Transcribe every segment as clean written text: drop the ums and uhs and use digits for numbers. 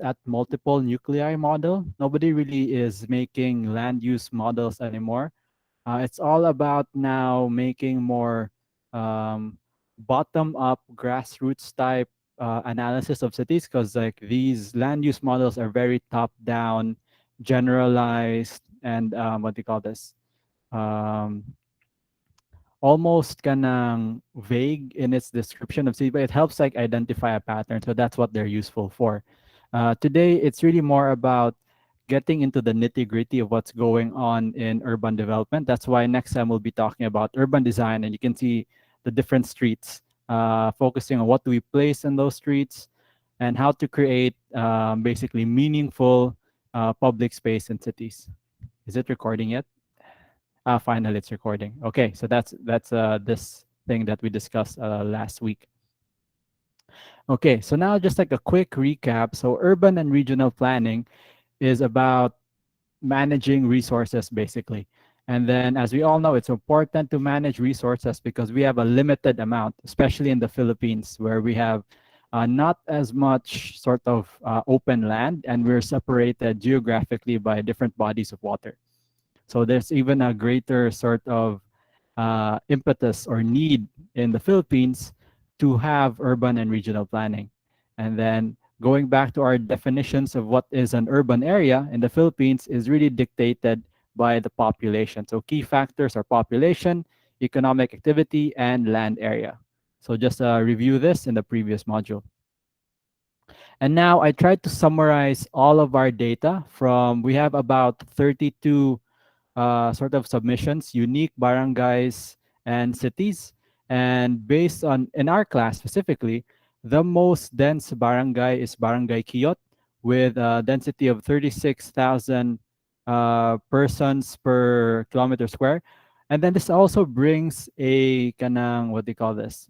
at multiple nuclei model. Nobody really is making land use models anymore. It's all about now making more um, bottom up grassroots type analysis of cities, because like these land use models are very top down, generalized, and what do you call this? Um, Almost kanang vague in its description of city, but it helps like identify a pattern. So that's what they're useful for. Today, it's really more about getting into the nitty gritty of what's going on in urban development. That's why next time we'll be talking about urban design, and you can see the different streets, focusing on what do we place in those streets and how to create basically meaningful public space in cities. Is it recording yet? Finally, it's recording. Okay, so that's this thing that we discussed last week. Okay, so now just like a quick recap. So urban and regional planning is about managing resources basically. And then as we all know, it's important to manage resources because we have a limited amount, especially in the Philippines, where we have not as much sort of open land, and we're separated geographically by different bodies of water. So there's even a greater sort of impetus or need in the Philippines to have urban and regional planning. And then going back to our definitions of what is an urban area in the Philippines is really dictated by the population. So key factors are population, economic activity, and land area. So just review this in the previous module. And now I tried to summarize all of our data from, we have about 32 sort of submissions, unique barangays and cities. And based on, in our class specifically, the most dense barangay is Barangay Quiyot with a density of 36,000 persons per kilometer square. And then this also brings a kanang, what do you call this?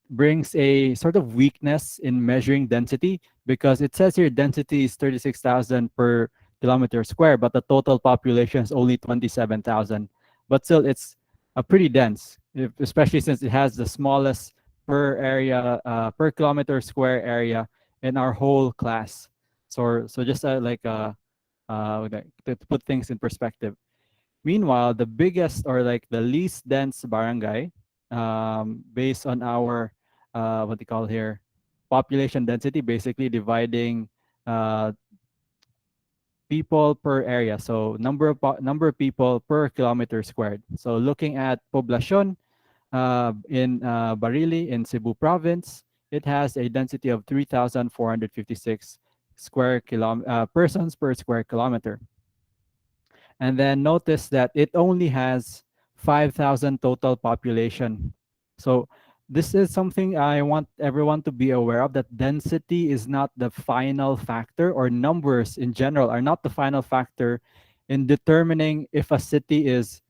Brings a sort of weakness in measuring density, because it says here density is 36,000 per kilometer square, but the total population is only 27,000. But still, it's pretty dense, especially since it has the smallest per area, per kilometer square area in our whole class. So just to put things in perspective. Meanwhile, the biggest or like the least dense barangay, based on our what they call here population density, basically dividing uh, people per area. So number of people per kilometer squared. So looking at poblacion in Barili in Cebu province, it has a density of 3,456 persons per square kilometer. And then notice that it only has 5,000 total population. So this is something I want everyone to be aware of, that density is not the final factor, or numbers in general are not the final factor in determining if a city is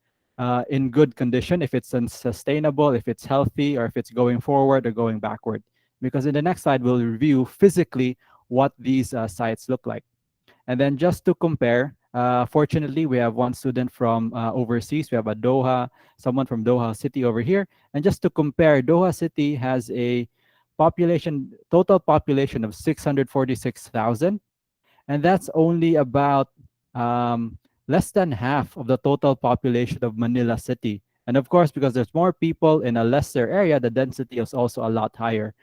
in good condition, if it's sustainable, if it's healthy, or if it's going forward or going backward. Because in the next slide, we'll review physically what these sites look like. And then just to compare, fortunately, we have one student from overseas. We have someone from Doha City over here. And just to compare, Doha City has a total population of 646,000. And that's only about less than half of the total population of Manila City. And of course, because there's more people in a lesser area, the density is also a lot higher.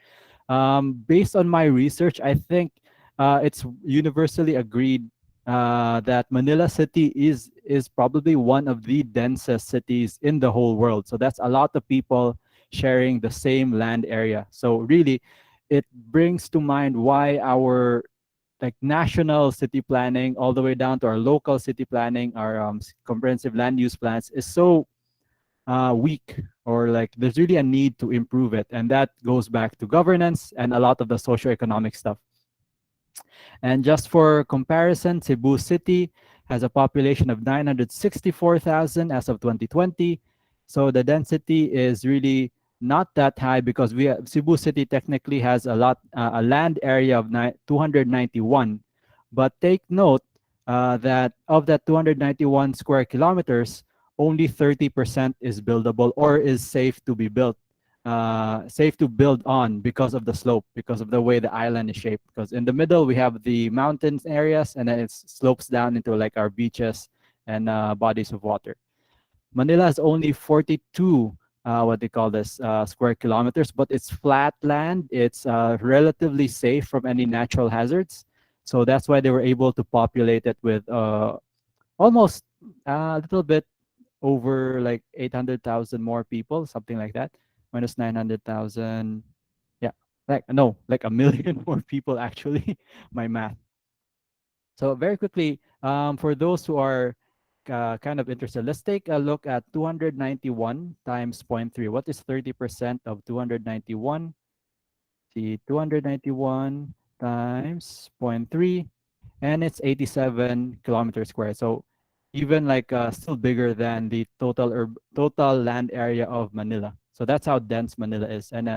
Based on my research, I think it's universally agreed that Manila City is probably one of the densest cities in the whole world. So that's a lot of people sharing the same land area. So really, it brings to mind why our like national city planning, all the way down to our local city planning, our comprehensive land use plans, is so weak, or like there's really a need to improve it. And that goes back to governance and a lot of the socio-economic stuff. And just for comparison, Cebu City has a population of 964,000 as of 2020. So the density is really not that high, because Cebu City technically has a land area of 291. But take note that of that 291 square kilometers, only 30% is buildable or is safe to be built. safe to build on because of the slope, because of the way the island is shaped. Because in the middle we have the mountains areas, and then it slopes down into like our beaches and bodies of water. Manila is only 42, what they call this, square kilometers, but it's flat land. It's relatively safe from any natural hazards. So that's why they were able to populate it with almost a little bit over like 800,000 more people, something like that, minus 900,000. Yeah, like no, like a million more people actually. My math. So very quickly, for those who are kind of interested, let's take a look at 291 times zero point 0.3. What is 30% of 291? See, 291 times zero point 0.3, and it's 87 kilometers square. So even like still bigger than the total land area of Manila. So that's how dense Manila is. And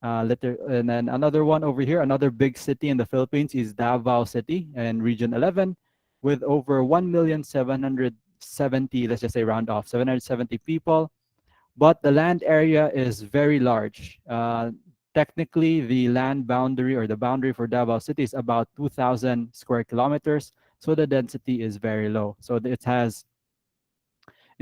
then another one over here, another big city in the Philippines is Davao City and Region 11 with over 1,770, let's just say round off, 770 people. But the land area is very large. Technically, the land boundary or the boundary for Davao City is about 2,000 square kilometers. So the density is very low. So it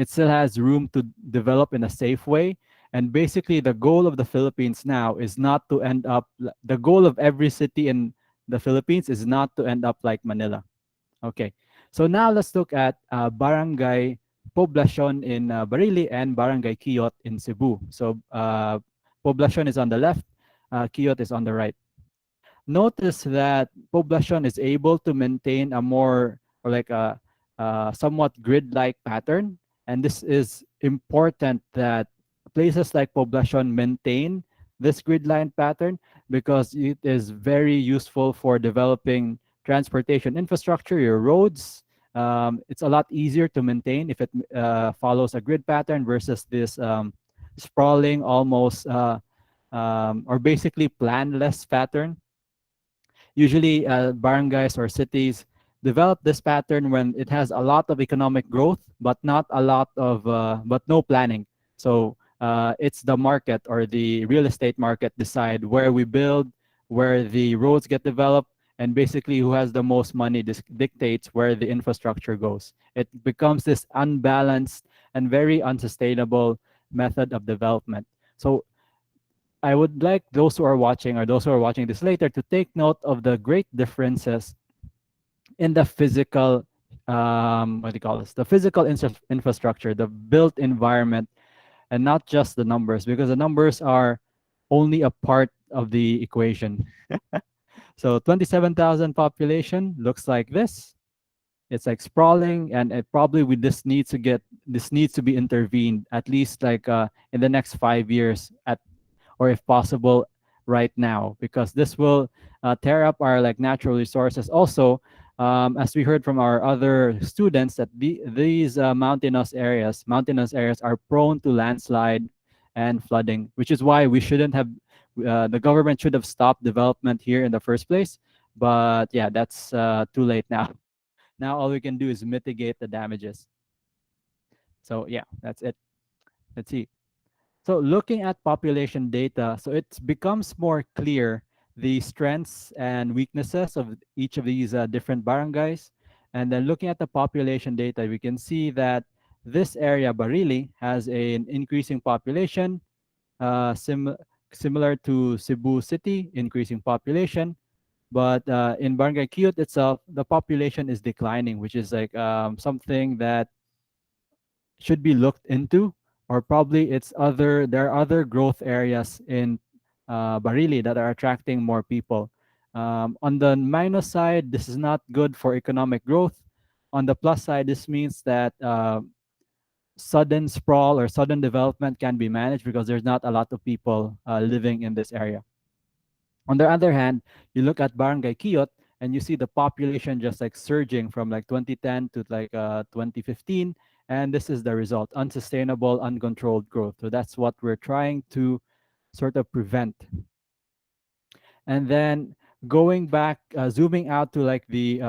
still has room to develop in a safe way. And basically, the goal of the Philippines now is not to end up, the goal of every city in the Philippines is not to end up like Manila. Okay. So now let's look at Barangay Poblacion in Barili and Barangay Quiyot in Cebu. So Poblacion is on the left, Quiyot is on the right. Notice that Poblacion is able to maintain a more or like a somewhat grid-like pattern, and this is important that places like Poblacion maintain this grid line pattern because it is very useful for developing transportation infrastructure, your roads. It's a lot easier to maintain if it follows a grid pattern versus this sprawling, almost or basically planless pattern. Usually, barangays or cities develop this pattern when it has a lot of economic growth, but not a lot of, but no planning. So it's the market or the real estate market decide where we build, where the roads get developed, and basically who has the most money dictates where the infrastructure goes. It becomes this unbalanced and very unsustainable method of development. So I would like those who are watching or those who are watching this later to take note of the great differences in the physical, what do you call this? The physical infrastructure, the built environment, and not just the numbers, because the numbers are only a part of the equation. So 27,000 population looks like this. It's like sprawling, and it probably with this needs to be intervened at least like in the next 5 years at or if possible right now, because this will tear up our like natural resources. Also, as we heard from our other students, that these mountainous areas are prone to landslide and flooding, which is why we shouldn't have the government should have stopped development here in the first place. But yeah, that's too late now. Now all we can do is mitigate the damages. So yeah, that's it. Let's see. So looking at population data, so it becomes more clear the strengths and weaknesses of each of these different barangays. And then looking at the population data, we can see that this area, Barili, has an increasing population, similar to Cebu City, increasing population. But in Barangay Quiyot itself, the population is declining, which is like something that should be looked into, or probably there are other growth areas in Barili that are attracting more people. On the minus side, this is not good for economic growth. On the plus side, this means that sudden sprawl or sudden development can be managed because there's not a lot of people living in this area. On the other hand, you look at Barangay Quiyot and you see the population just like surging from like 2010 to like 2015. And this is the result, unsustainable, uncontrolled growth. So that's what we're trying to sort of prevent. And then going back, zooming out to like the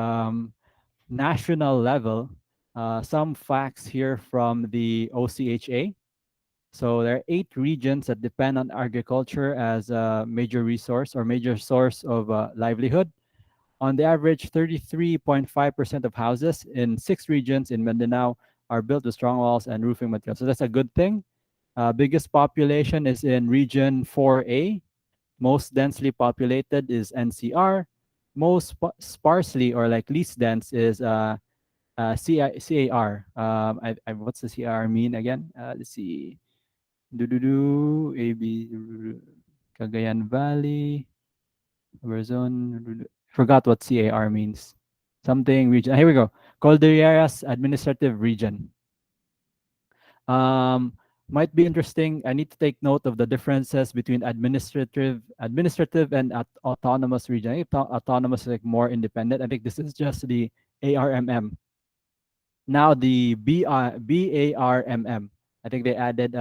national level, some facts here from the OCHA. So there are 8 regions that depend on agriculture as a major resource or major source of livelihood. On the average, 33.5% of houses in 6 regions in Mindanao are built with strong walls and roofing materials. So that's a good thing. Biggest population is in region 4A. Most densely populated is NCR. Most sparsely or like least dense is CAR. What's the CAR mean again? Let's see. AB, Cagayan Valley, Verzon. Forgot what CAR means. Something region. Here we go. Cordilleras Administrative Region. Um, might be interesting. I need to take note of the differences between administrative and autonomous region. I think autonomous is like more independent. I think this is just the ARMM. Now the BARMM. I think they added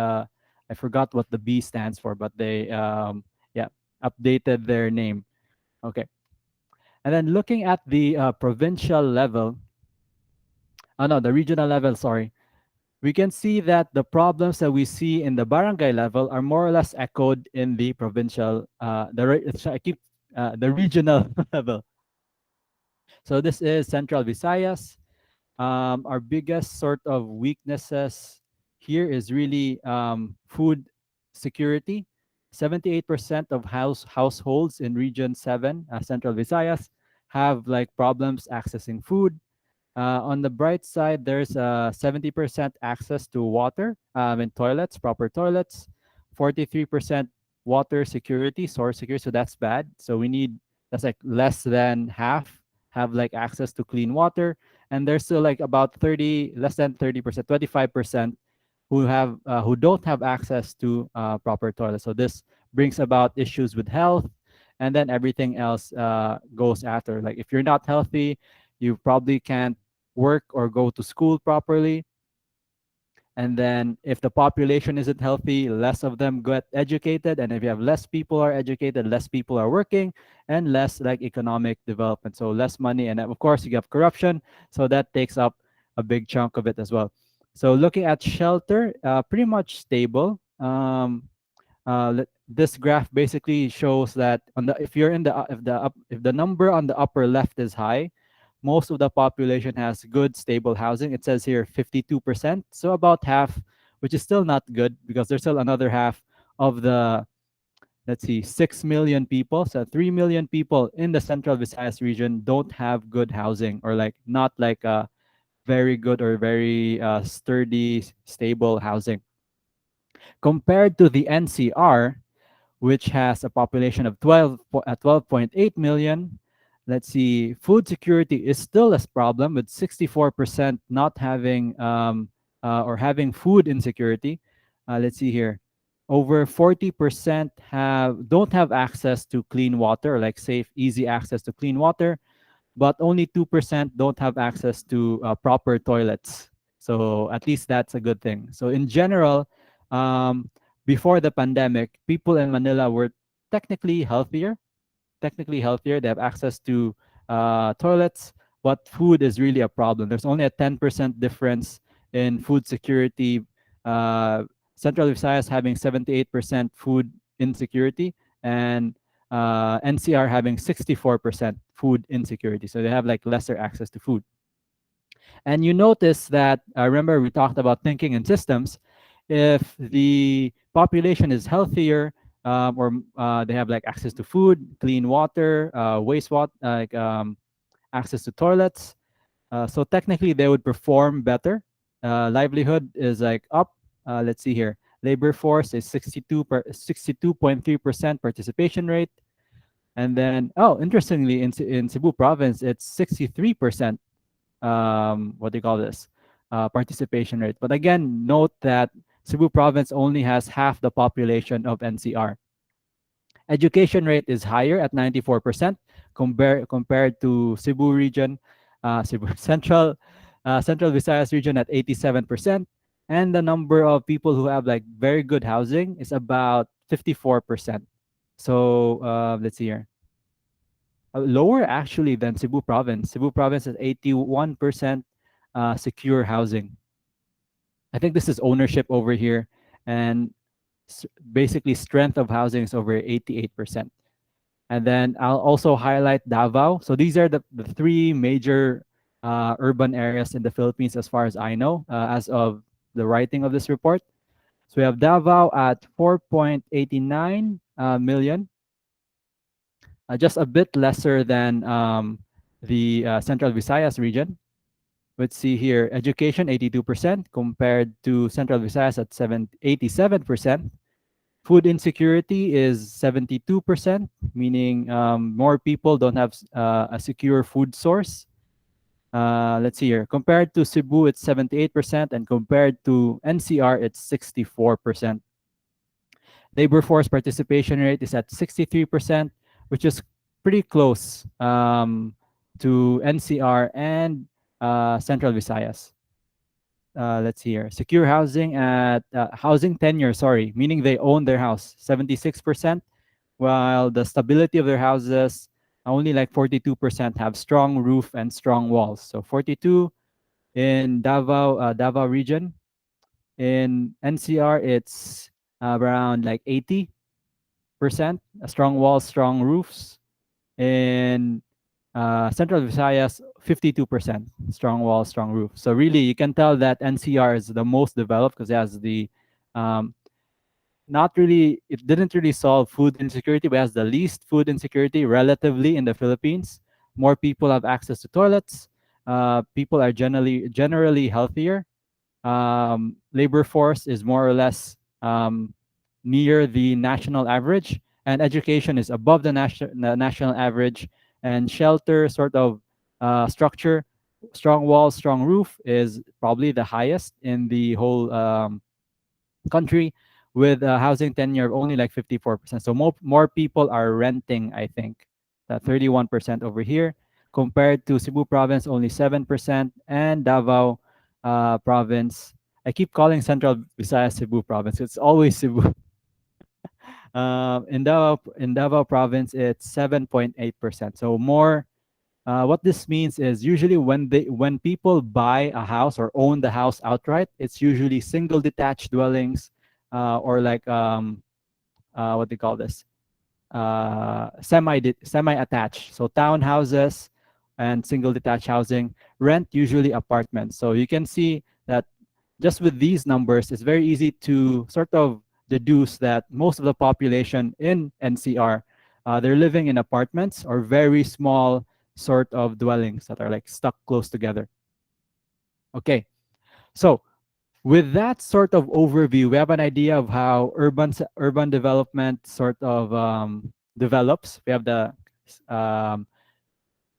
I forgot what the B stands for, but they yeah, updated their name. Okay. And then looking at the provincial level, oh no, the regional level, sorry. We can see that the problems that we see in the barangay level are more or less echoed in the provincial, I keep the regional level. So this is Central Visayas. Our biggest sort of weaknesses here is really food security. 78% of households in Region 7, Central Visayas, have like problems accessing food. On the bright side, there's 70% access to water and toilets, proper toilets, 43% water security, source security. So that's bad. So we need, that's like less than half have like access to clean water. And there's still like about 30, less than 30%, 25% who don't have access to proper toilets. So this brings about issues with health, and then everything else goes after. Like if you're not healthy, you probably can't work or go to school properly. And then if the population isn't healthy, less of them get educated. And if you have less people are educated, less people are working, and less like economic development. So less money. And of course, you have corruption. So that takes up a big chunk of it as well. So looking at shelter, pretty much stable. This graph basically shows that on the if you're in the if the number on the upper left is high, most of the population has good stable housing. It says here 52%, so about half, which is still not good because there's still another half of the, let's see, 6 million people. So 3 million people in the Central Visayas region don't have good housing, or like not like a very good or very sturdy, stable housing. Compared to the NCR, which has a population of 12.8 million. Let's see, food security is still a problem with 64% not having or having food insecurity. Let's see here. Over 40% don't have access to clean water, like safe, easy access to clean water, but only 2% don't have access to proper toilets. So at least that's a good thing. So in general, um, before the pandemic, people in Manila were technically healthier. Technically healthier. They have access to toilets, but food is really a problem. There's only a 10% difference in food security. Central Visayas having 78% food insecurity, and NCR having 64% food insecurity. So they have like lesser access to food. And you notice that, remember we talked about thinking in systems. If the population is healthier, or they have like access to food, clean water, wastewater, like access to toilets, so technically they would perform better. Livelihood is like up. Let's see here. Labor force is 62.3% participation rate. And then, oh, interestingly, in Cebu province, it's 63%, what do you call this, participation rate. But again, note that Cebu province only has half the population of NCR. Education rate is higher at 94% compared to Cebu region, Cebu Central Visayas region at 87%, and the number of people who have like very good housing is about 54%. So let's see here. Lower actually than Cebu province. Cebu province is 81% secure housing. I think this is ownership over here. and basically strength of housing is over 88%. And then I'll also highlight Davao. So these are the three major urban areas in the Philippines, as far as I know, as of the writing of this report. So we have Davao at 4.89 million, just a bit lesser than the Central Visayas region. Let's see here, education 82% compared to Central Visayas at 87%. Food insecurity is 72%, meaning more people don't have a secure food source. Let's see here. Compared to Cebu, it's 78%, and compared to NCR, it's 64%. Labor force participation rate is at 63%, which is pretty close to NCR and Central Visayas. Let's see here. Secure housing at housing tenure, sorry, meaning they own their house, 76%, while the stability of their houses, only like 42% have strong roof and strong walls. So 42 in Davao region. In NCR, it's around like 80%, strong walls, strong roofs. In Central Visayas, 52%, strong walls, strong roof. So really, you can tell that NCR is the most developed because it has the um, not really, it didn't really solve food insecurity, but has the least food insecurity relatively in the Philippines. More people have access to toilets. People are generally healthier. Labor force is more or less near the national average, and education is above the national average. And shelter sort of structure, strong walls, strong roof is probably the highest in the whole country, with housing tenure of only like 54%. So more people are renting, I think, that 31% over here, compared to Cebu province, only 7%, and Davao province. I keep calling Central Visayas Cebu province. It's always Cebu. In Davao province, it's 7.8%. So more. What this means is usually when people buy a house or own the house outright, it's usually single detached dwellings, or like what do you call this? Semi attached. So townhouses and single detached housing. Rent usually apartments. So you can see that just with these numbers, it's very easy to sort of deduce that most of the population in NCR, they're living in apartments or very small sort of dwellings that are like stuck close together. Okay, so with that sort of overview, we have an idea of how urban development sort of develops. We have the um,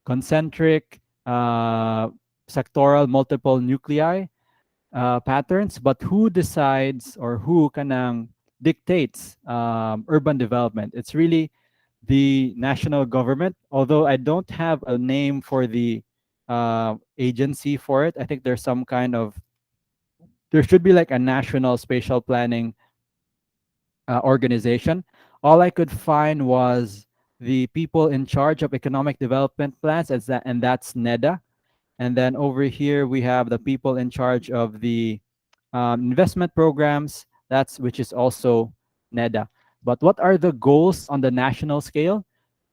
concentric, sectoral, multiple nuclei patterns, but who decides or who kanang dictates urban development? It's really the national government. Although I don't have a name for the agency for it, I think there's some kind of there should be like a national spatial planning organization. All I could find was the people in charge of economic development plans, and that's NEDA. And then over here we have the people in charge of the investment programs. That's which is also NEDA. But what are the goals on the national scale?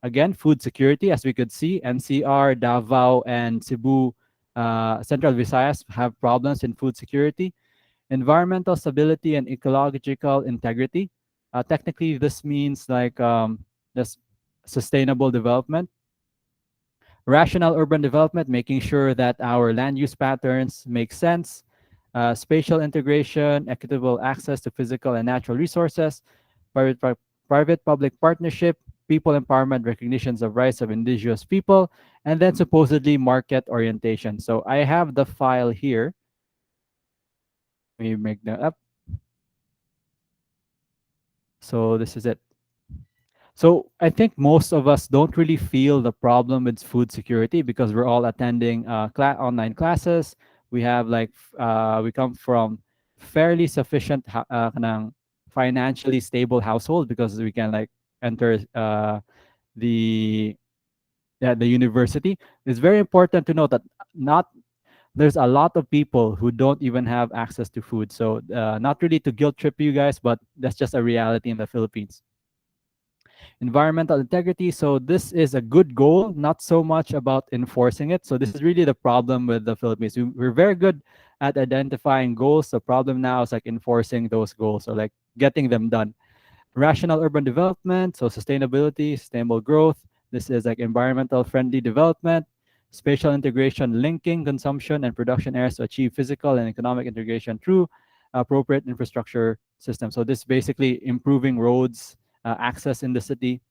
Again, food security, as we could see, NCR, Davao, and Cebu, Central Visayas have problems in food security. Environmental stability and ecological integrity. Technically, this means like just sustainable development. Rational urban development, making sure that our land use patterns make sense. Spatial integration, equitable access to physical and natural resources. Private public partnership, people empowerment, recognitions of rights of indigenous people, and then supposedly market orientation. So I have the file here. Let me make that up. So this is it. So I think most of us don't really feel the problem with food security because we're all attending online classes. We have like we come from fairly sufficient kanang financially stable household because we can like enter the the university. It's very important to note that not there's a lot of people who don't even have access to food. So, not really to guilt trip you guys, but that's just a reality in the Philippines. Environmental integrity. So, this is a good goal, not so much about enforcing it. So, this is really the problem with the Philippines. We're very good at identifying goals. The problem now is like enforcing those goals or like getting them done. Rational urban development, so sustainability, sustainable growth. This is like environmental friendly development, spatial integration, linking consumption and production areas to achieve physical and economic integration through appropriate infrastructure systems. So this basically improving roads, access in the city,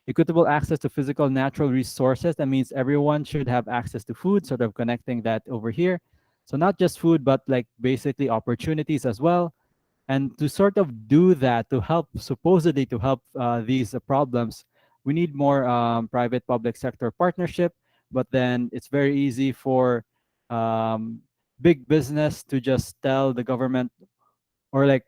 equitable access to physical natural resources. That means everyone should have access to food, sort of connecting that over here. So not just food, but like basically opportunities as well, and to sort of do that, to help, supposedly to help these problems, we need more private public sector partnership. But then it's very easy for um, big business to just tell the government or like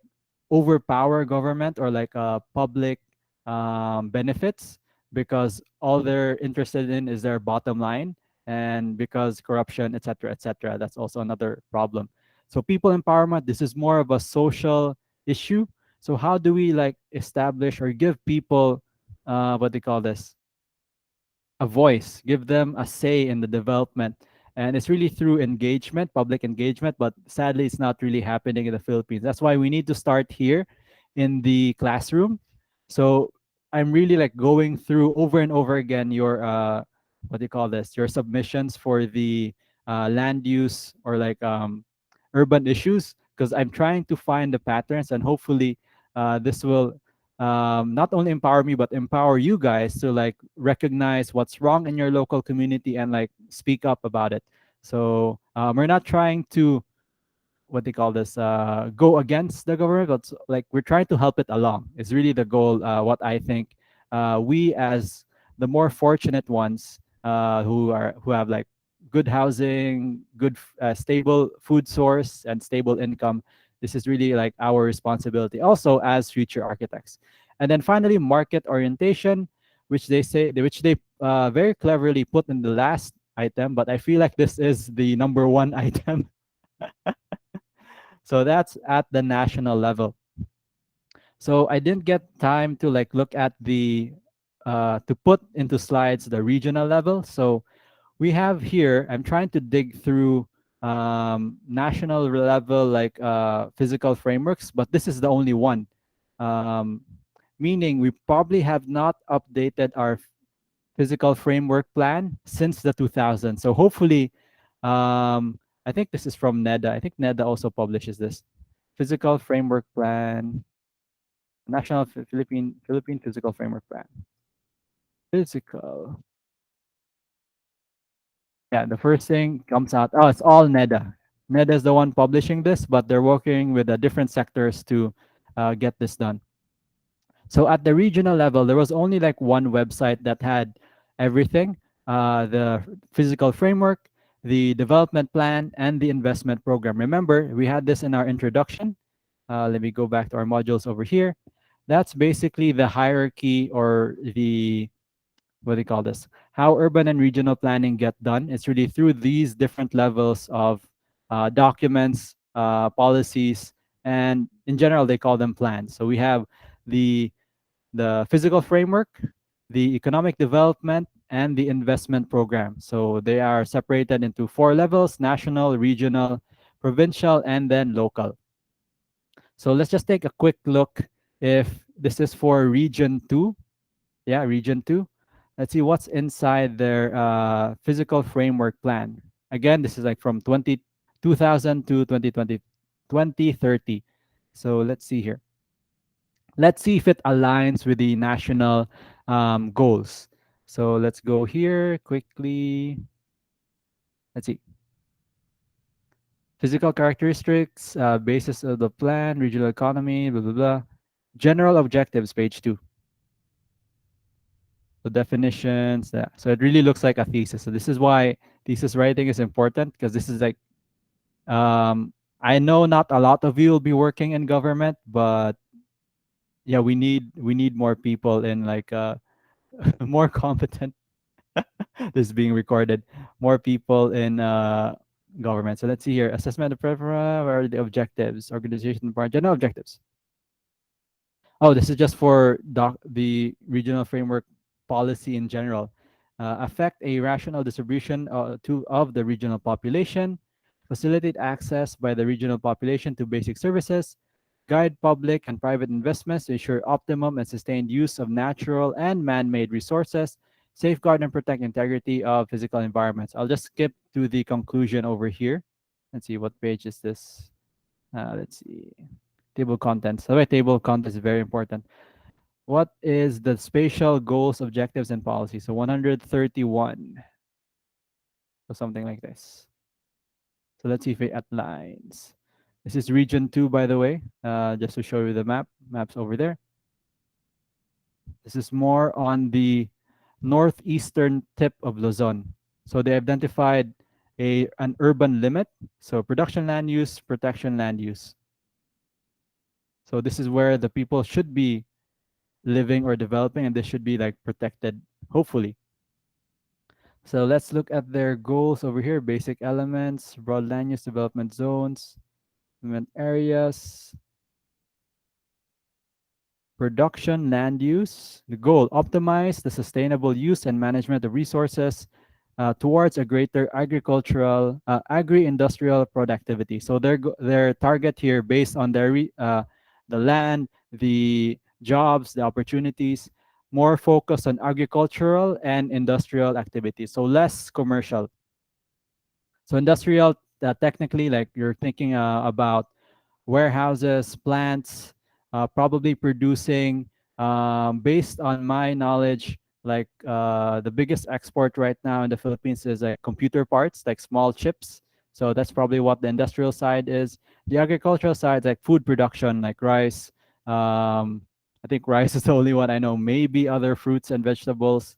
overpower government or like public benefits, because all they're interested in is their bottom line, and because corruption, etc., etc. That's also another problem. So people empowerment, this is more of a social issue. So how do we like establish or give people what they call this, a voice, give them a say in the development. And it's really through engagement, public engagement, but sadly, it's not really happening in the Philippines. That's why we need to start here in the classroom. So I'm really like going through over and over again your what do you call this? Your submissions for the land use or like urban issues, because I'm trying to find the patterns, and hopefully this will not only empower me but empower you guys to like recognize what's wrong in your local community and like speak up about it. So we're not trying to what they call this, go against the government, but like we're trying to help it along. It's really the goal. What I think we as the more fortunate ones who have like good housing, good stable food source, and stable income. This is really like our responsibility also as future architects. And then finally, market orientation, which they very cleverly put in the last item, but I feel like this is the number one item. So that's at the national level. So I didn't get time to like look at the to put into slides the regional level. So we have here, I'm trying to dig through national level like physical frameworks, but this is the only one. Um, Meaning we probably have not updated our physical framework plan since the 2000s. So hopefully, I think this is from NEDA. I think NEDA also publishes this physical framework plan, National Philippine Physical Framework Plan. Physical. Yeah, the first thing comes out. Oh, it's all NEDA. NEDA is the one publishing this, but they're working with the different sectors to get this done. So at the regional level, there was only like one website that had everything: the physical framework, the development plan, and the investment program. Remember, we had this in our introduction. Let me go back to our modules over here. That's basically the hierarchy or the what do you call this? How urban and regional planning get done. It's really through these different levels of documents, policies, and in general, they call them plans. So we have the physical framework, the economic development, and the investment program. So they are separated into four levels: national, regional, provincial, and then local. So let's just take a quick look if this is for region 2. Yeah, region 2. Let's see what's inside their physical framework plan. Again, this is like from 2000 to 2020, 2030. So let's see here. Let's see if it aligns with the national goals. So let's go here quickly. Let's see. Physical characteristics, basis of the plan, regional economy, blah, blah, blah. General objectives, page 2. So definitions. Yeah. So it really looks like a thesis. So this is why thesis writing is important, because this is like, I know not a lot of you will be working in government, but yeah, we need more people in like more competent. This is being recorded, more people in government. So let's see here. Assessment of preference. Where are the objectives? Organization part. General objectives. Oh, this is just for the regional framework policy in general. Affect a rational distribution of the regional population, facilitate access by the regional population to basic services, guide public and private investments to ensure optimum and sustained use of natural and man-made resources, safeguard and protect integrity of physical environments. I'll just skip to the conclusion over here. Let's see, what page is this? Let's see. Table contents. The way table of contents is very important. What is the spatial goals, objectives, and policies? So 131. So something like this. So let's see if it outlines. This is region 2, by the way, just to show you the map. Map's over there. This is more on the northeastern tip of Luzon. So they identified an urban limit. So production land use, protection land use. So this is where the people should be living or developing, and this should be like protected, hopefully. So let's look at their goals over here. Basic elements, broad land use development zones, development areas, production land use. The goal, optimize the sustainable use and management of resources towards a greater agricultural, agri-industrial productivity. So their target here, based on the land, the jobs, the opportunities, more focused on agricultural and industrial activities. So less commercial. So industrial, technically, like you're thinking about warehouses, plants, probably producing, based on my knowledge, like the biggest export right now in the Philippines is like computer parts, like small chips. So that's probably what the industrial side is. The agricultural side, like food production, like rice. I think rice is the only one I know. Maybe other fruits and vegetables.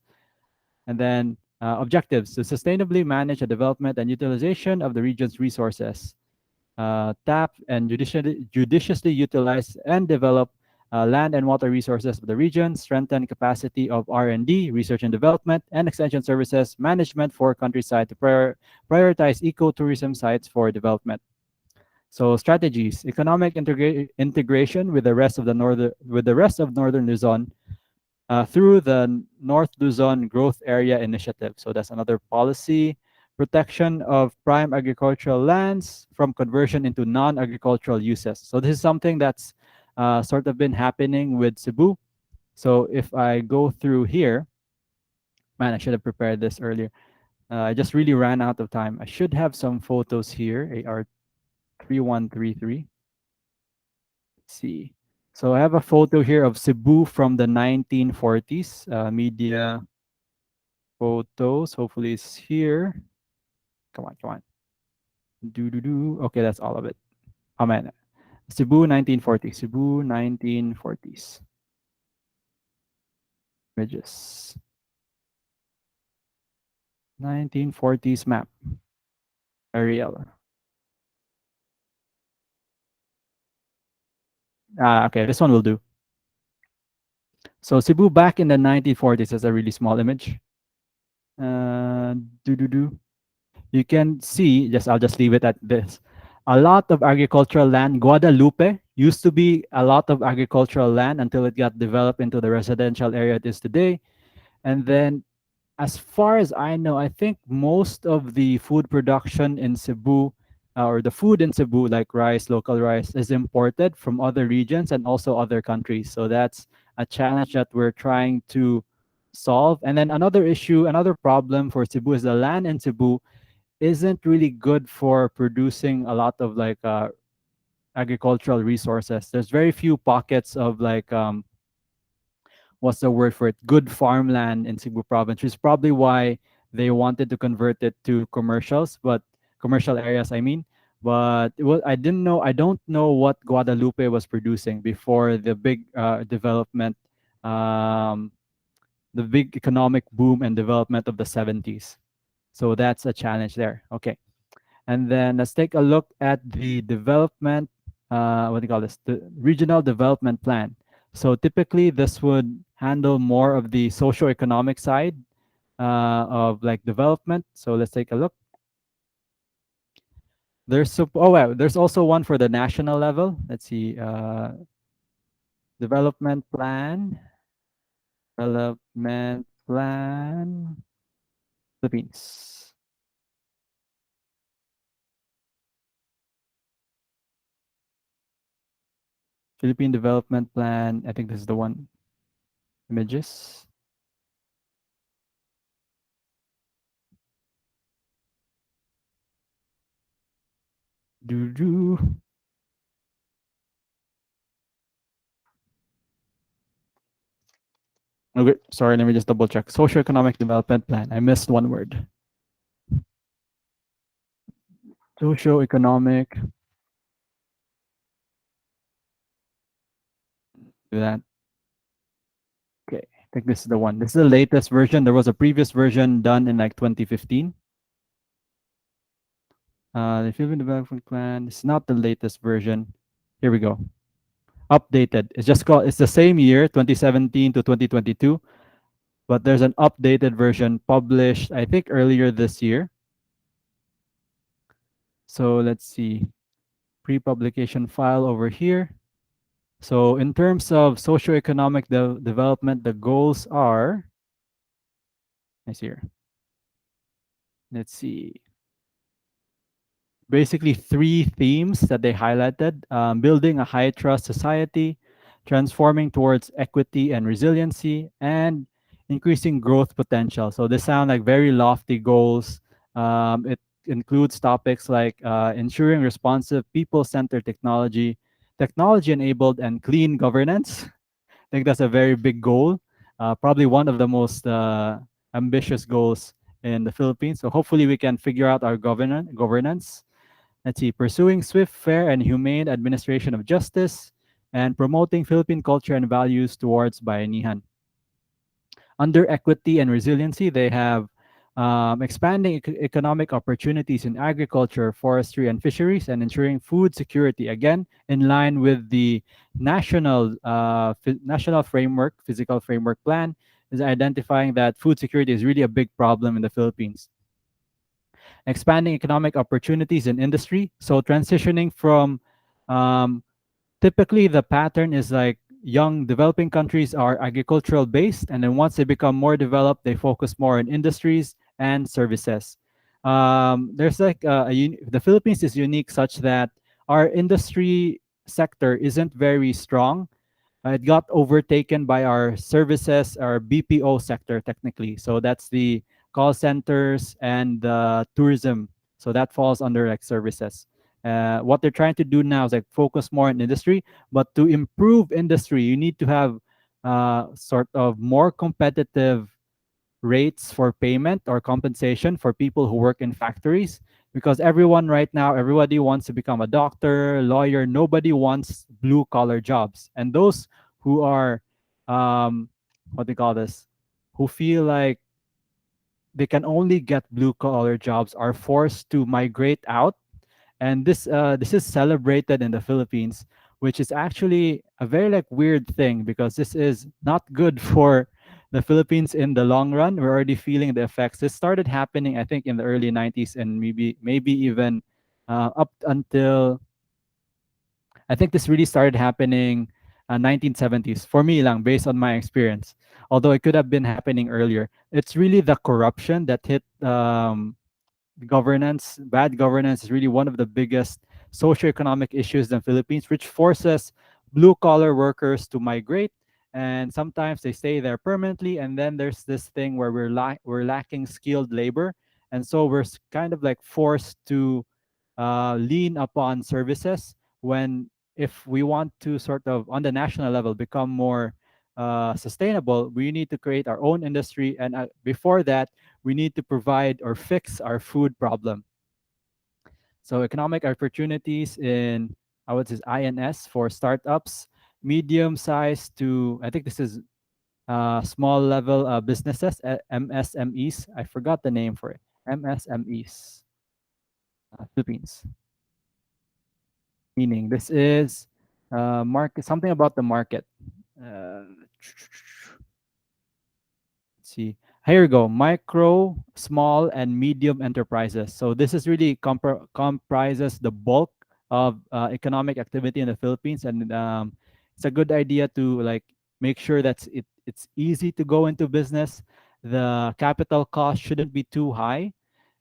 And then objectives to sustainably manage the development and utilization of the region's resources, tap and judiciously utilize and develop land and water resources of the region, strengthen capacity of R&D, research and development, and extension services management for countryside to prioritize ecotourism sites for development. So strategies: economic integration with the rest of northern Luzon through the North Luzon Growth Area Initiative. So that's another policy. Protection of prime agricultural lands from conversion into non-agricultural uses. So this is something that's sort of been happening with Cebu. So if I go through here, man, I should have prepared this earlier. I just really ran out of time. I should have some photos here, AR3133. Let's see. So I have a photo here of Cebu from the 1940s. Media photos. Hopefully it's here. Come on, come on. Do. Okay, that's all of it. Amen. Cebu 1940s. Cebu 1940s. Images. 1940s map. Ariel. Okay, this one will do. So Cebu back in the 1940s is a really small image. Do. You can see, I'll just leave it at this. A lot of agricultural land. Guadalupe used to be a lot of agricultural land until it got developed into the residential area it is today. And then, as far as I know, I think most of the food production in Cebu, or the food in Cebu, like rice, local rice, is imported from other regions and also other countries. So that's a challenge that we're trying to solve. And then another issue, another problem for Cebu is the land in Cebu isn't really good for producing a lot of like agricultural resources. There's very few pockets of like what's the word for it? Good farmland in Cebu province, which is probably why they wanted to convert it to commercials, but commercial areas, I mean. But I didn't know. I don't know what Guadalupe was producing before the big development, um, the big economic boom and development of the 70s. So that's a challenge there. Okay. And then let's take a look at the development, what do you call this? The regional development plan. So typically this would handle more of the socio-economic side. of like development. So let's take a look. Oh wow, there's also one for the national level. Let's see. Development plan. Development plan. Philippines. Philippine development plan. I think this is the one. Images. Do do. Okay, sorry. Let me just double check. Socio-economic development plan. I missed one word. Socio-economic. Do that. Okay, I think this is the one. This is the latest version. There was a previous version done in like 2015. The Philippine Development Plan. It's not the latest version. Here we go. Updated. It's just called. It's the same year, 2017 to 2022, but there's an updated version published, I think, earlier this year. So let's see. Pre-publication file over here. So in terms of socioeconomic development, the goals are. Nice here. Let's see. Basically three themes that they highlighted: building a high trust society, transforming towards equity and resiliency, and increasing growth potential. So they sound like very lofty goals. It includes topics like ensuring responsive, people centered technology, technology enabled, and clean governance. I think that's a very big goal, probably one of the most ambitious goals in the Philippines. So hopefully we can figure out our governance. Let's see, pursuing swift, fair, and humane administration of justice, and promoting Philippine culture and values towards bayanihan. Under equity and resiliency, they have expanding economic opportunities in agriculture, forestry, and fisheries, and ensuring food security. Again, in line with the national framework, physical framework plan, is identifying that food security is really a big problem in the Philippines. Expanding economic opportunities in industry. So transitioning from um, typically the pattern is like young developing countries are agricultural based, and then once they become more developed, they focus more on industries and services. There's like the Philippines is unique such that our industry sector isn't very strong. It got overtaken by our services, our BPO sector, technically. So that's the call centers and the tourism. So that falls under like services. What they're trying to do now is like focus more on industry, but to improve industry, you need to have sort of more competitive rates for payment or compensation for people who work in factories, because everyone right now, everybody wants to become a doctor, lawyer. Nobody wants blue collar jobs, and those who are what do you call this, who feel like they can only get blue collar jobs, are forced to migrate out. And this is celebrated in the Philippines, which is actually a very like weird thing, because this is not good for the Philippines in the long run. We're already feeling the effects. This started happening, I think, in the early 90s, and maybe even up until, I think this really started happening 1970s for me lang, based on my experience, although it could have been happening earlier. It's really the corruption that hit governance. Bad governance is really one of the biggest socioeconomic issues in the Philippines, which forces blue collar workers to migrate, and sometimes they stay there permanently. And then there's this thing where we're lacking skilled labor, and so we're kind of like forced to lean upon services, when if we want to sort of on the national level become more sustainable, we need to create our own industry. And before that, we need to provide or fix our food problem. So economic opportunities in, I would say, INS for startups, medium size to, I think this is small level businesses, MSMEs. I forgot the name for it. MSMEs, Philippines. Meaning this is market, something about the market. Let's see. Here we go. Micro, small, and medium enterprises. So this is really comprises the bulk of economic activity in the Philippines, and it's a good idea to like make sure that it's easy to go into business. The capital cost shouldn't be too high,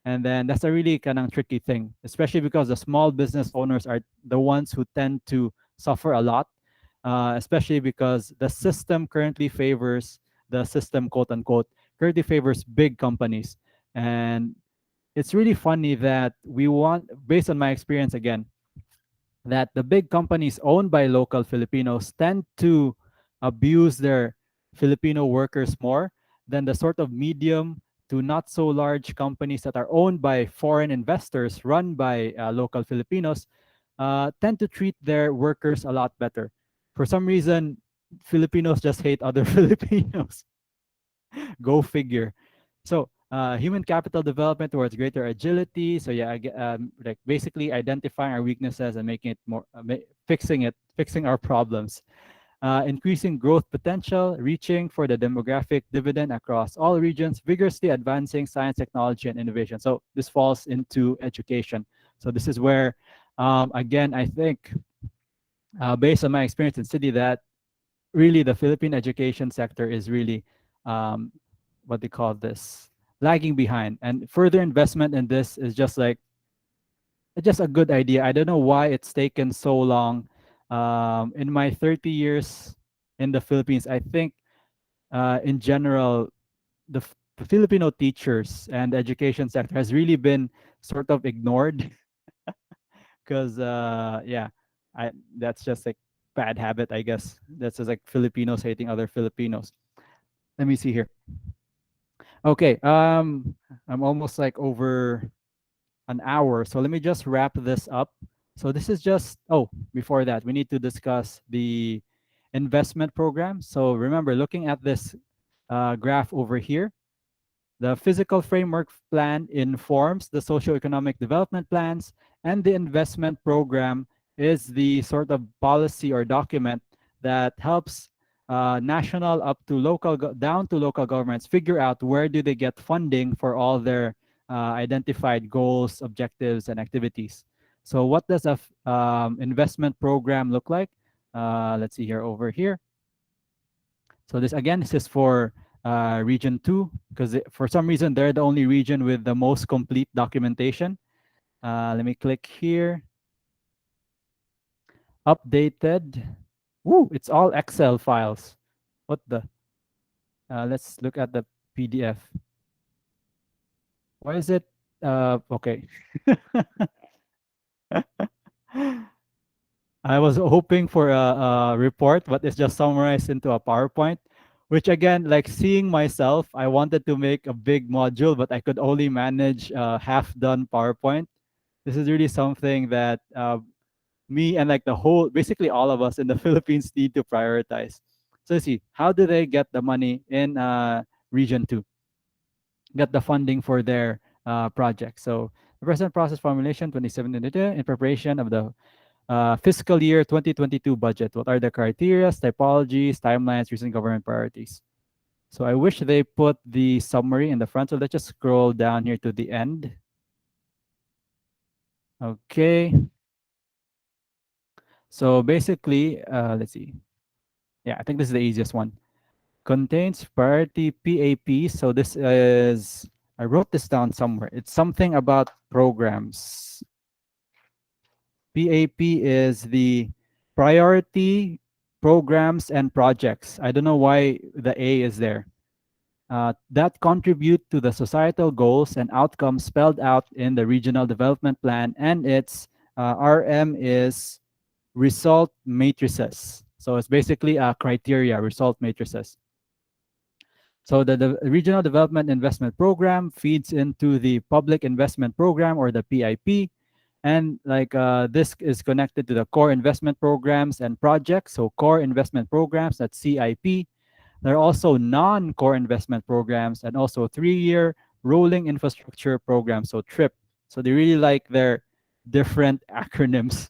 and then that's a really kind of tricky thing, especially because the small business owners are the ones who tend to suffer a lot, especially because the system currently favors the system, quote unquote, currently favors big companies. And it's really funny that we want, based on my experience again, that the big companies owned by local Filipinos tend to abuse their Filipino workers more than the sort of medium to not so large companies that are owned by foreign investors, run by local Filipinos, tend to treat their workers a lot better. For some reason, Filipinos just hate other Filipinos. Go figure. So, human capital development towards greater agility. So yeah, like basically identifying our weaknesses and making it more, fixing our problems. Increasing growth potential, reaching for the demographic dividend across all regions, vigorously advancing science, technology, and innovation. So this falls into education. So this is where, again, I think, based on my experience in city, that really the Philippine education sector is really um, what they call this, lagging behind, and further investment in this is just a good idea. I don't know why it's taken so long. In my 30 years in the Philippines, I think in general the Filipino teachers and the education sector has really been sort of ignored because yeah, I that's just like bad habit, I guess. That's just like Filipinos hating other Filipinos. Let me see here. Okay, I'm almost like over an hour, so let me just wrap this up. So this is just, oh, before that, we need to discuss the investment program. So remember, looking at this graph over here, the physical framework plan informs the socio-economic development plans, and the investment program is the sort of policy or document that helps national up to down to local governments figure out where do they get funding for all their identified goals, objectives, and activities. So what does a investment program look like? Let's see here over here. So this again, this is for region 2 because for some reason they're the only region with the most complete documentation. Let me click here. Updated. Woo, it's all Excel files. What the? Let's look at the PDF. Why is it? Okay. I was hoping for a report, but it's just summarized into a PowerPoint, which again, like seeing myself, I wanted to make a big module, but I could only manage half done PowerPoint. This is really something that me and like the whole, basically all of us in the Philippines need to prioritize. So let's see, how do they get the money in Region 2? Get the funding for their project. So the present process formulation 2017 in preparation of the fiscal year 2022 budget. What are the criteria, typologies, timelines, recent government priorities? So I wish they put the summary in the front. So let's just scroll down here to the end. Okay. So basically, let's see. Yeah, I think this is the easiest one. Contains priority PAP. So this is, I wrote this down somewhere. It's something about programs. PAP is the priority programs and projects. I don't know why the A is there. That contribute to the societal goals and outcomes spelled out in the regional development plan, and its RM is result matrices. So it's basically a criteria, result matrices. So the Regional Development Investment Program feeds into the Public Investment Program or the PIP. And like this is connected to the core investment programs and projects. So core investment programs, that's CIP. There are also non-core investment programs and also 3-year rolling infrastructure programs, so TRIP. So they really like their different acronyms.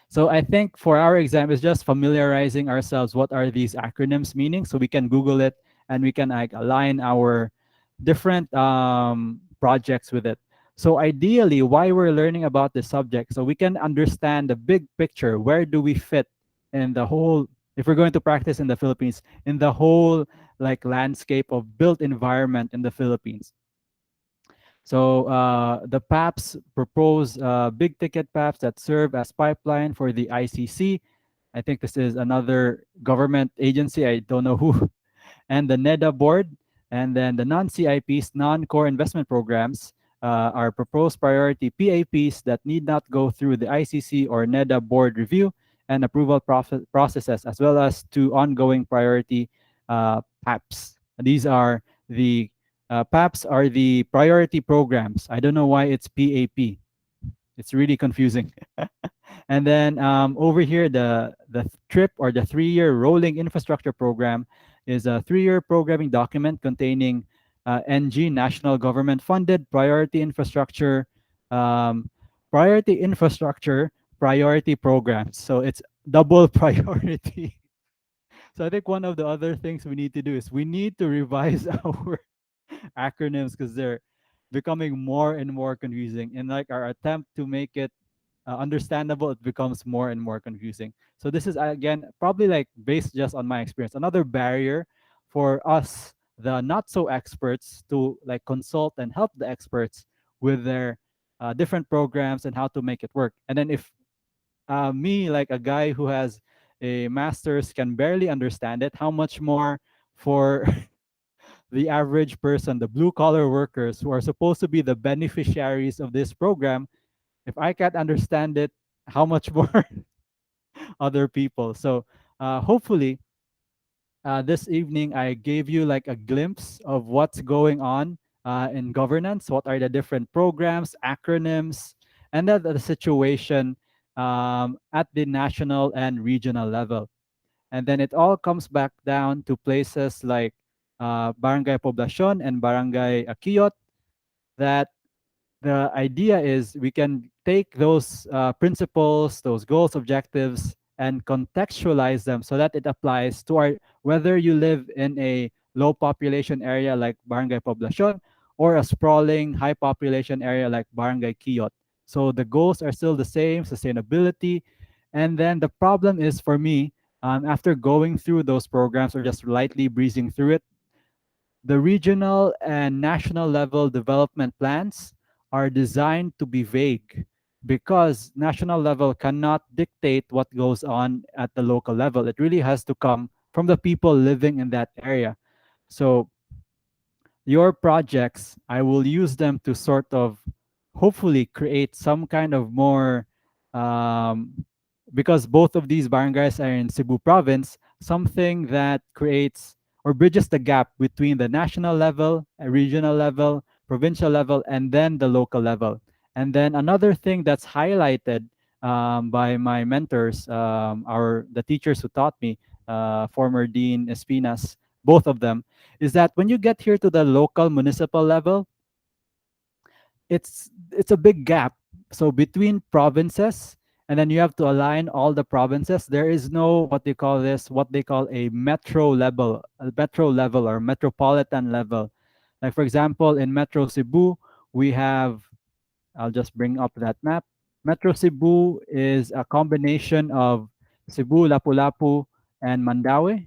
So I think for our exam is just familiarizing ourselves what are these acronyms meaning, so we can Google it and we can like align our different projects with it. So ideally, why we're learning about this subject, so we can understand the big picture. Where do we fit in the whole? If we're going to practice in the Philippines, in the whole like landscape of built environment in the Philippines. So the PAPs propose big ticket PAPs that serve as pipeline for the ICC. I think this is another government agency. I don't know who, and the NEDA board, and then the non-CIPs, non-core investment programs, are proposed priority PAPs that need not go through the ICC or NEDA board review and approval processes, as well as to ongoing priority PAPs. These are the PAPs are the priority programs. I don't know why it's PAP. It's really confusing. And then over here, the TRIP or the 3-year rolling infrastructure program is a 3-year programming document containing NG, national government funded um, priority infrastructure priority programs. So it's double priority. So I think one of the other things we need to do is we need to revise our acronyms because they're becoming more and more confusing. In like our attempt to make it understandable, it becomes more and more confusing. So this is again probably like based just on my experience, another barrier for us, the not so experts, to like consult and help the experts with their different programs and how to make it work. And then if me, like a guy who has a master's, can barely understand it, how much more for the average person, the blue collar workers who are supposed to be the beneficiaries of this program? If I can't understand it, how much more other people? So hopefully this evening I gave you like a glimpse of what's going on in governance. What are the different programs, acronyms, and then the situation at the national and regional level. And then it all comes back down to places like Barangay Poblacion and Barangay Akiyot, that the idea is we can take those principles, those goals, objectives, and contextualize them so that it applies to our, whether you live in a low population area like Barangay Poblacion or a sprawling high population area like Barangay Kiyot. So the goals are still the same, sustainability. And then the problem is for me, after going through those programs or just lightly breezing through it, the regional and national level development plans are designed to be vague because national level cannot dictate what goes on at the local level. It really has to come from the people living in that area. So your projects, I will use them to sort of hopefully create some kind of more, um, because both of these barangays are in Cebu province, something that creates or bridges the gap between the national level, regional level, provincial level, and then the local level. And then another thing that's highlighted by my mentors, the teachers who taught me, former Dean Espinas, both of them, is that when you get here to the local municipal level, it's a big gap. So between provinces, and then you have to align all the provinces. There is no what they call this, what they call a metro level or metropolitan level. Like for example, in Metro Cebu, we have, I'll just bring up that map. Metro Cebu is a combination of Cebu, Lapu-Lapu, and Mandaue,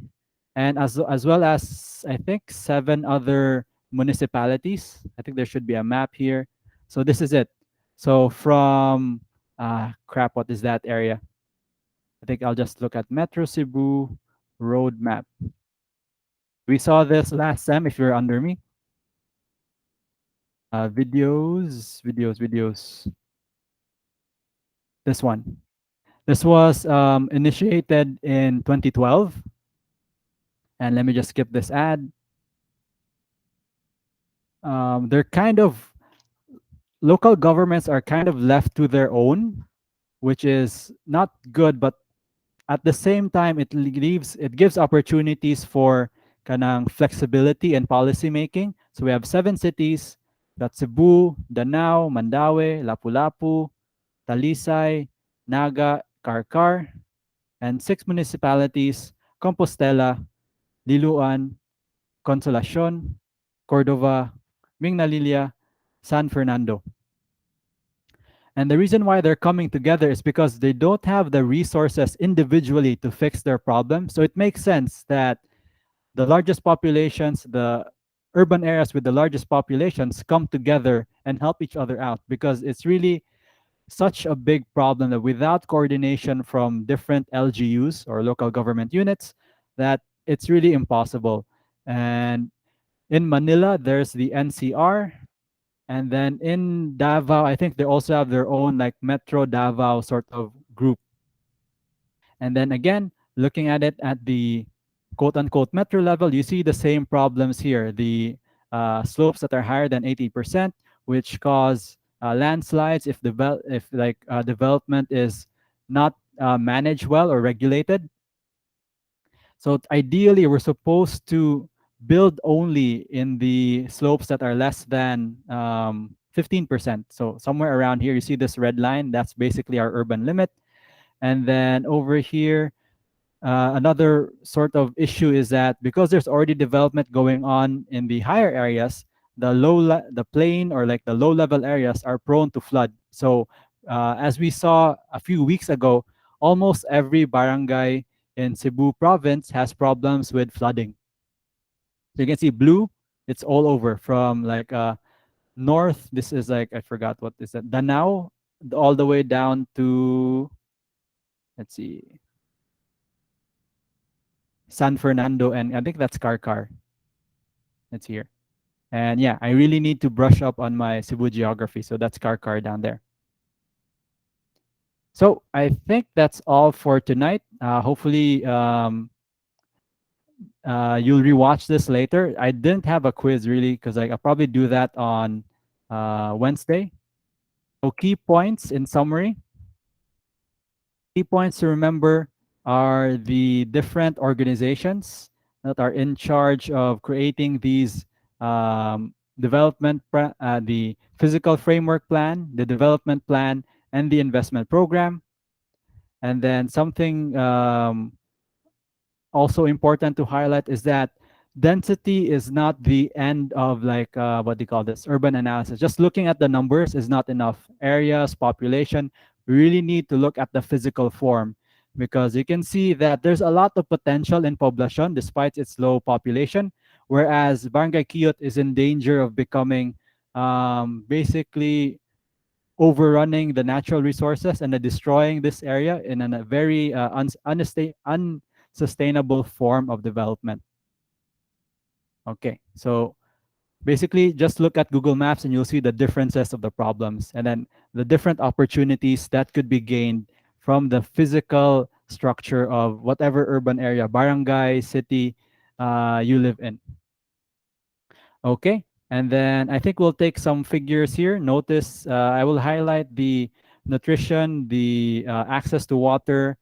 and as well as I think 7 other municipalities. I think there should be a map here. So this is it. So from crap, what is that area? I think I'll just look at Metro Cebu road map. We saw this last time if you're under me. Videos. This one. This was initiated in 2012. And let me just skip this ad. They're kind of, local governments are kind of left to their own, which is not good, but at the same time, it gives opportunities for kanang flexibility and policy making. So we have 7 cities, that's Cebu, Danao, Mandaue, Lapu-Lapu, Talisay, Naga, Karkar, and 6 municipalities, Compostela, Liloan, Consolacion, Cordova, Mingnalilia, San Fernando. And the reason why they're coming together is because they don't have the resources individually to fix their problem. So it makes sense that the largest populations, the urban areas with the largest populations come together and help each other out, because it's really such a big problem that without coordination from different LGUs or local government units, that it's really impossible. And in Manila, there's the NCR. And then in Davao, I think they also have their own like Metro Davao sort of group. And then again, looking at it at the quote unquote metro level, you see the same problems here. The slopes that are higher than 80%, which cause landslides if development is not managed well or regulated. So ideally, we're supposed to build only in the slopes that are less than 15%. So somewhere around here, you see this red line. That's basically our urban limit. And then over here, another sort of issue is that because there's already development going on in the higher areas, the plain or like the low level areas are prone to flood. So as we saw a few weeks ago, almost every barangay in Cebu province has problems with flooding. So you can see blue, it's all over from like north. This is like, I forgot what is that, Danao, all the way down to, let's see, San Fernando, and I think that's Karkar. It's here. And yeah, I really need to brush up on my Cebu geography. So that's Karkar down there. So I think that's all for tonight. Hopefully, you'll rewatch this later. I didn't have a quiz really because I'll probably do that on Wednesday. So key points in summary. Key points to remember are the different organizations that are in charge of creating these the physical framework plan, the development plan, and the investment program. And then something also important to highlight is that density is not the end of like what do you call this, urban analysis. Just looking at the numbers is not enough. Areas, population, we really need to look at the physical form, because you can see that there's a lot of potential in Poblacion despite its low population, whereas Barangay Kiyot is in danger of becoming basically overrunning the natural resources and destroying this area in a very unsustainable form of development. Okay, so basically just look at Google Maps and you'll see the differences of the problems and then the different opportunities that could be gained from the physical structure of whatever urban area, barangay, city you live in. Okay, and then I think we'll take some figures here. Notice I will highlight the nutrition, the access to water,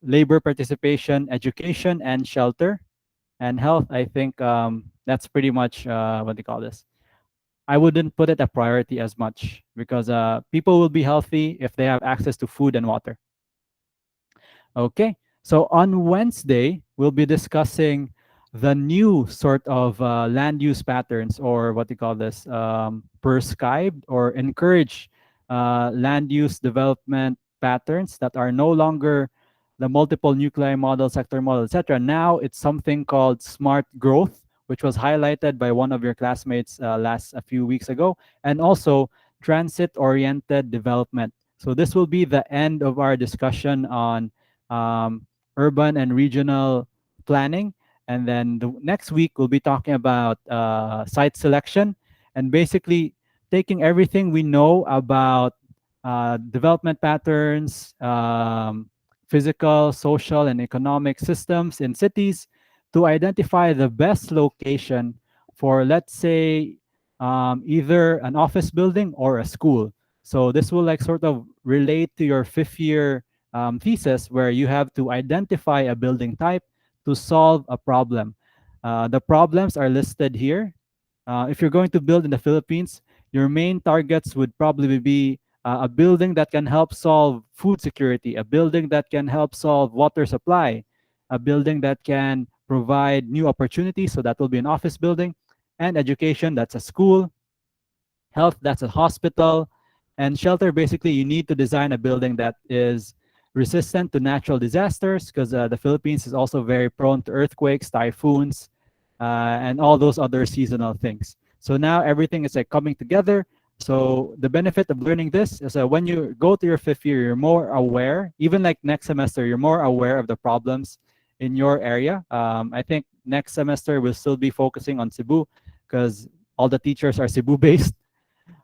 labor participation, education, and shelter. And health, I think that's pretty much what they call this. I wouldn't put it a priority as much because people will be healthy if they have access to food and water. Okay, so on Wednesday, we'll be discussing the new sort of land use patterns, or what you call this, prescribed or encourage land use development patterns that are no longer the multiple nuclei model, sector model, etc. Now it's something called smart growth, which was highlighted by one of your classmates a few weeks ago, and also transit-oriented development. So this will be the end of our discussion on urban and regional planning. And then the next week, we'll be talking about site selection and basically taking everything we know about development patterns, physical, social, and economic systems in cities to identify the best location for, let's say, either an office building or a school. So this will like sort of relate to your fifth year thesis, where you have to identify a building type to solve a problem. The problems are listed here. If you're going to build in the Philippines, your main targets would probably be a building that can help solve food security, a building that can help solve water supply, a building that can provide new opportunities. So that will be an office building, and education, that's a school, health, that's a hospital, and shelter, basically you need to design a building that is resistant to natural disasters, because the Philippines is also very prone to earthquakes, typhoons, and all those other seasonal things. So now everything is like coming together. So the benefit of learning this is that when you go to your fifth year, you're more aware. Even like next semester, you're more aware of the problems in your area. I think next semester we'll still be focusing on Cebu because all the teachers are Cebu based,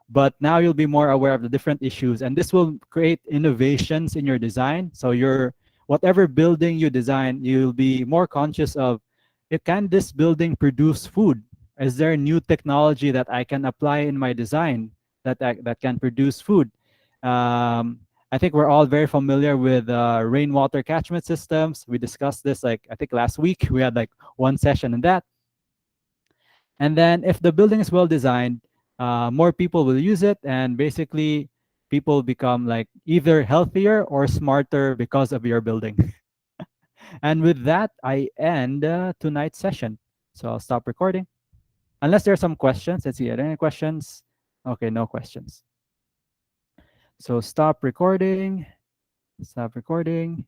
but now you'll be more aware of the different issues, and this will create innovations in your design. So your whatever building you design, you'll be more conscious of, can this building produce food? Is there new technology that I can apply in my design that can produce food? I think we're all very familiar with rainwater catchment systems. We discussed this, like, I think last week we had like one session in that. And then if the building is well designed, more people will use it, and basically people become like either healthier or smarter because of your building. And with that, I end tonight's session. So I'll stop recording. Unless there are some questions. Let's see. Are there any questions? Okay, no questions. So stop recording. Stop recording.